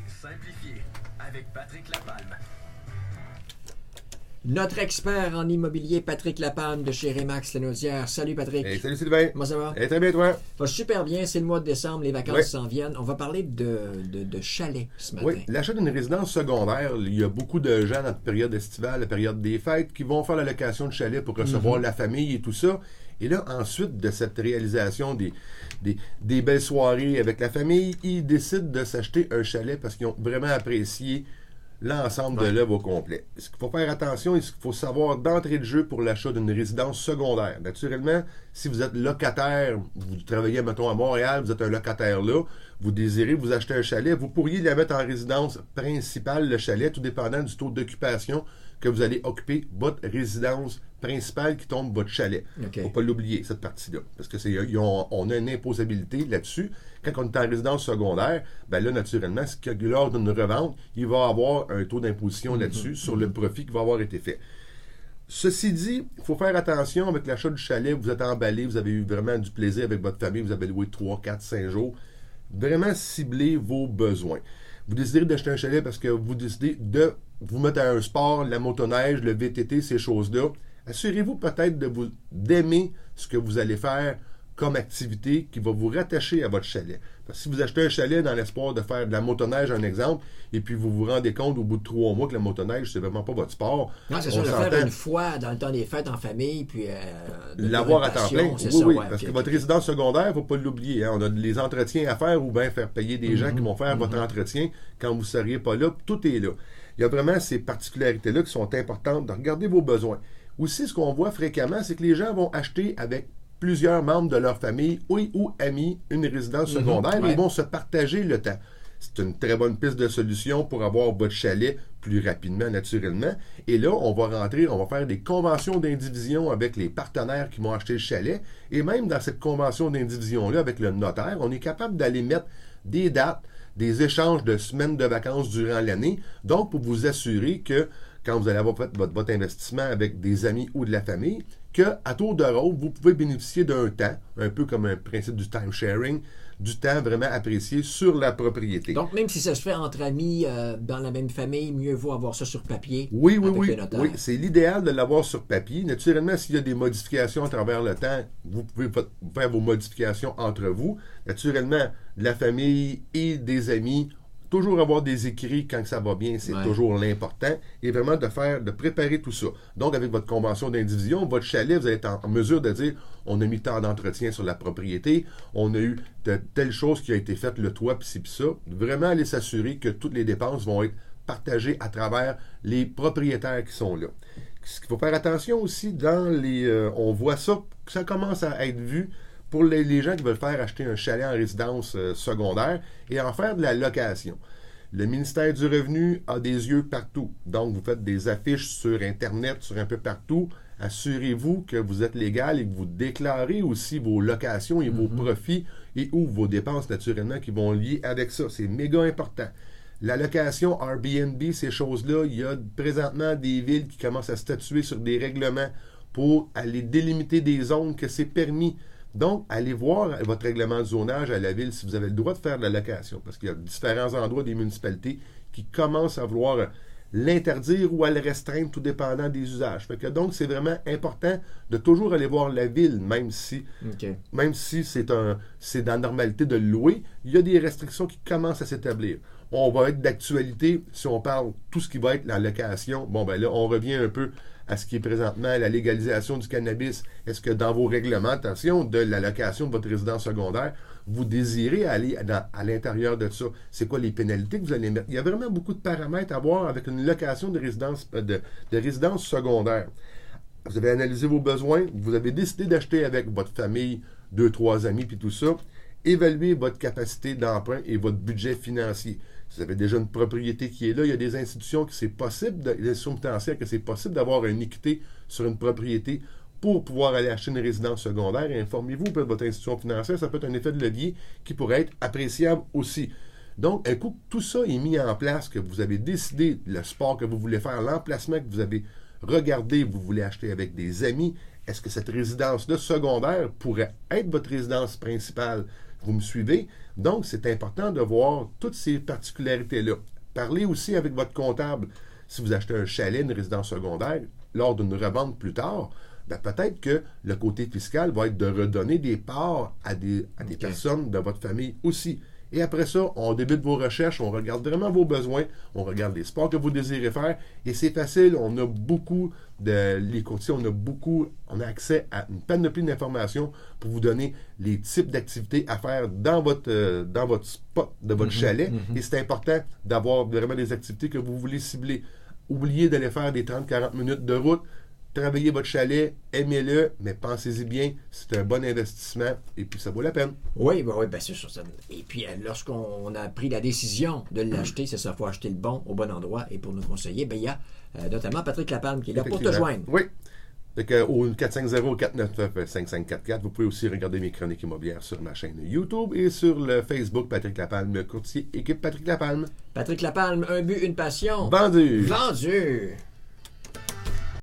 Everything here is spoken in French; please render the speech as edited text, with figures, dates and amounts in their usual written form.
simplifié avec Patrick Lapalme. Notre expert en immobilier, Patrick Lapalme de chez Remax Lanaudière. Salut Patrick. Hey, salut Sylvain. Comment ça va? Hey, très bien toi? Ça va super bien, c'est le mois de décembre, les vacances Oui. s'en viennent. On va parler de chalets ce matin. Oui, l'achat d'une résidence secondaire, il y a beaucoup de gens dans la période estivale, la période des fêtes, qui vont faire la location de chalet pour recevoir la famille et tout ça. Et là, ensuite de cette réalisation des belles soirées avec la famille, ils décident de s'acheter un chalet parce qu'ils ont vraiment apprécié l'ensemble de l'œuvre au complet. Ce qu'il faut faire attention et ce qu'il faut savoir d'entrée de jeu pour l'achat d'une résidence secondaire. Naturellement, si vous êtes locataire, vous travaillez, mettons, à Montréal, vous êtes un locataire là, vous désirez vous acheter un chalet, vous pourriez la mettre en résidence principale, le chalet, tout dépendant du taux d'occupation que vous allez occuper votre résidence principale qui tombe votre chalet. OK. Faut pas l'oublier, cette partie-là. Parce que on a une imposabilité là-dessus. Quand on est en résidence secondaire, ben là, naturellement, lors d'une revente, il va y avoir un taux d'imposition là-dessus sur le profit qui va avoir été fait. Ceci dit, il faut faire attention avec l'achat du chalet. Vous êtes emballé, vous avez eu vraiment du plaisir avec votre famille, vous avez loué 3, 4, 5 jours. Vraiment cibler vos besoins. Vous décidez d'acheter un chalet parce que vous décidez de vous mettre à un sport, la motoneige, le VTT, ces choses-là. Assurez-vous peut-être d'aimer ce que vous allez faire comme activité qui va vous rattacher à votre chalet. Parce que si vous achetez un chalet dans l'espoir de faire de la motoneige, un exemple, et puis vous vous rendez compte au bout de 3 mois que la motoneige, c'est vraiment pas votre sport. Non, c'est ça, le faire une fois dans le temps des fêtes en famille, puis l'avoir à temps plein. Oui, parce que votre okay. résidence secondaire, il ne faut pas l'oublier. Hein. On a les entretiens à faire ou bien faire payer des gens qui vont faire votre entretien quand vous ne seriez pas là. Tout est là. Il y a vraiment ces particularités-là qui sont importantes de regarder vos besoins. Aussi, ce qu'on voit fréquemment, c'est que les gens vont acheter avec plusieurs membres de leur famille ou amis une résidence secondaire et ils vont se partager le temps. C'est une très bonne piste de solution pour avoir votre chalet plus rapidement, naturellement. Et là, on va faire des conventions d'indivision avec les partenaires qui vont acheter le chalet. Et même dans cette convention d'indivision-là, avec le notaire, on est capable d'aller mettre des dates, des échanges de semaines de vacances durant l'année. Donc, pour vous assurer que quand vous allez avoir fait votre investissement avec des amis ou de la famille, qu'à tour de rôle, vous pouvez bénéficier d'un temps, un peu comme un principe du time sharing, du temps vraiment apprécié sur la propriété. Donc, même si ça se fait entre amis dans la même famille, mieux vaut avoir ça sur papier. Oui, avec le notaire. oui. C'est l'idéal de l'avoir sur papier. Naturellement, s'il y a des modifications à travers le temps, vous pouvez faire vos modifications entre vous. Naturellement, de la famille et des amis, toujours avoir des écrits quand ça va bien, c'est toujours l'important. Et vraiment de préparer tout ça. Donc, avec votre convention d'indivision, votre chalet, vous allez être en mesure de dire on a mis tant d'entretien sur la propriété, on a eu de telle chose qui a été faite, le toit, puis ci, puis ça. Vraiment aller s'assurer que toutes les dépenses vont être partagées à travers les propriétaires qui sont là. Ce qu'il faut faire attention aussi, on voit ça, ça commence à être vu pour les gens qui veulent faire acheter un chalet en résidence secondaire et en faire de la location. Le ministère du Revenu a des yeux partout. Donc, vous faites des affiches sur Internet, sur un peu partout. Assurez-vous que vous êtes légal et que vous déclarez aussi vos locations et vos profits et ou vos dépenses, naturellement, qui vont lier avec ça. C'est méga important. La location Airbnb, ces choses-là, il y a présentement des villes qui commencent à statuer sur des règlements pour aller délimiter des zones que c'est permis. Donc, allez voir votre règlement de zonage à la ville si vous avez le droit de faire de la location, parce qu'il y a différents endroits des municipalités qui commencent à vouloir l'interdire ou à le restreindre, tout dépendant des usages. Fait que donc, c'est vraiment important de toujours aller voir la ville, même si c'est dans la normalité de le louer, il y a des restrictions qui commencent à s'établir. On va être d'actualité si on parle tout ce qui va être la location. Bon, ben là, on revient un peu à ce qui est présentement la légalisation du cannabis. Est-ce que dans vos réglementations de la location de votre résidence secondaire, vous désirez aller à l'intérieur de ça? C'est quoi les pénalités que vous allez mettre? Il y a vraiment beaucoup de paramètres à voir avec une location de résidence secondaire. Vous avez analysé vos besoins, vous avez décidé d'acheter avec votre famille, 2, 3 amis, puis tout ça. Évaluez votre capacité d'emprunt et votre budget financier. Si vous avez déjà une propriété qui est là, il y a des institutions qui c'est possible, des institutions financières que c'est possible d'avoir une équité sur une propriété pour pouvoir aller acheter une résidence secondaire. Et informez-vous de votre institution financière, ça peut être un effet de levier qui pourrait être appréciable aussi. Donc, un coup que tout ça est mis en place, que vous avez décidé le sport que vous voulez faire, l'emplacement que vous avez regardé, vous voulez acheter avec des amis, est-ce que cette résidence-là secondaire pourrait être votre résidence principale? Vous me suivez? Donc, c'est important de voir toutes ces particularités-là. Parlez aussi avec votre comptable. Si vous achetez un chalet, une résidence secondaire, lors d'une revente plus tard, ben peut-être que le côté fiscal va être de redonner des parts à des personnes de votre famille aussi. Et après ça, on débute vos recherches, on regarde vraiment vos besoins, on regarde les sports que vous désirez faire, et c'est facile, on a beaucoup les courtiers, on a accès à une panoplie d'informations pour vous donner les types d'activités à faire dans votre spot de votre chalet, et c'est important d'avoir vraiment des activités que vous voulez cibler. Oubliez d'aller faire des 30-40 minutes de route. Travaillez votre chalet, aimez-le, mais pensez-y bien, c'est un bon investissement et puis ça vaut la peine. Oui, ben c'est sûr. Et puis, lorsqu'on a pris la décision de l'acheter, c'est ça, il faut acheter le bon au bon endroit. Et pour nous conseiller, ben, il y a notamment Patrick Lapalme qui est là pour te joindre. Oui. Donc, au 450-499-5544, vous pouvez aussi regarder mes chroniques immobilières sur ma chaîne YouTube et sur le Facebook Patrick Lapalme, courtier équipe Patrick Lapalme. Patrick Lapalme, un but, une passion. Vendu! Vendu!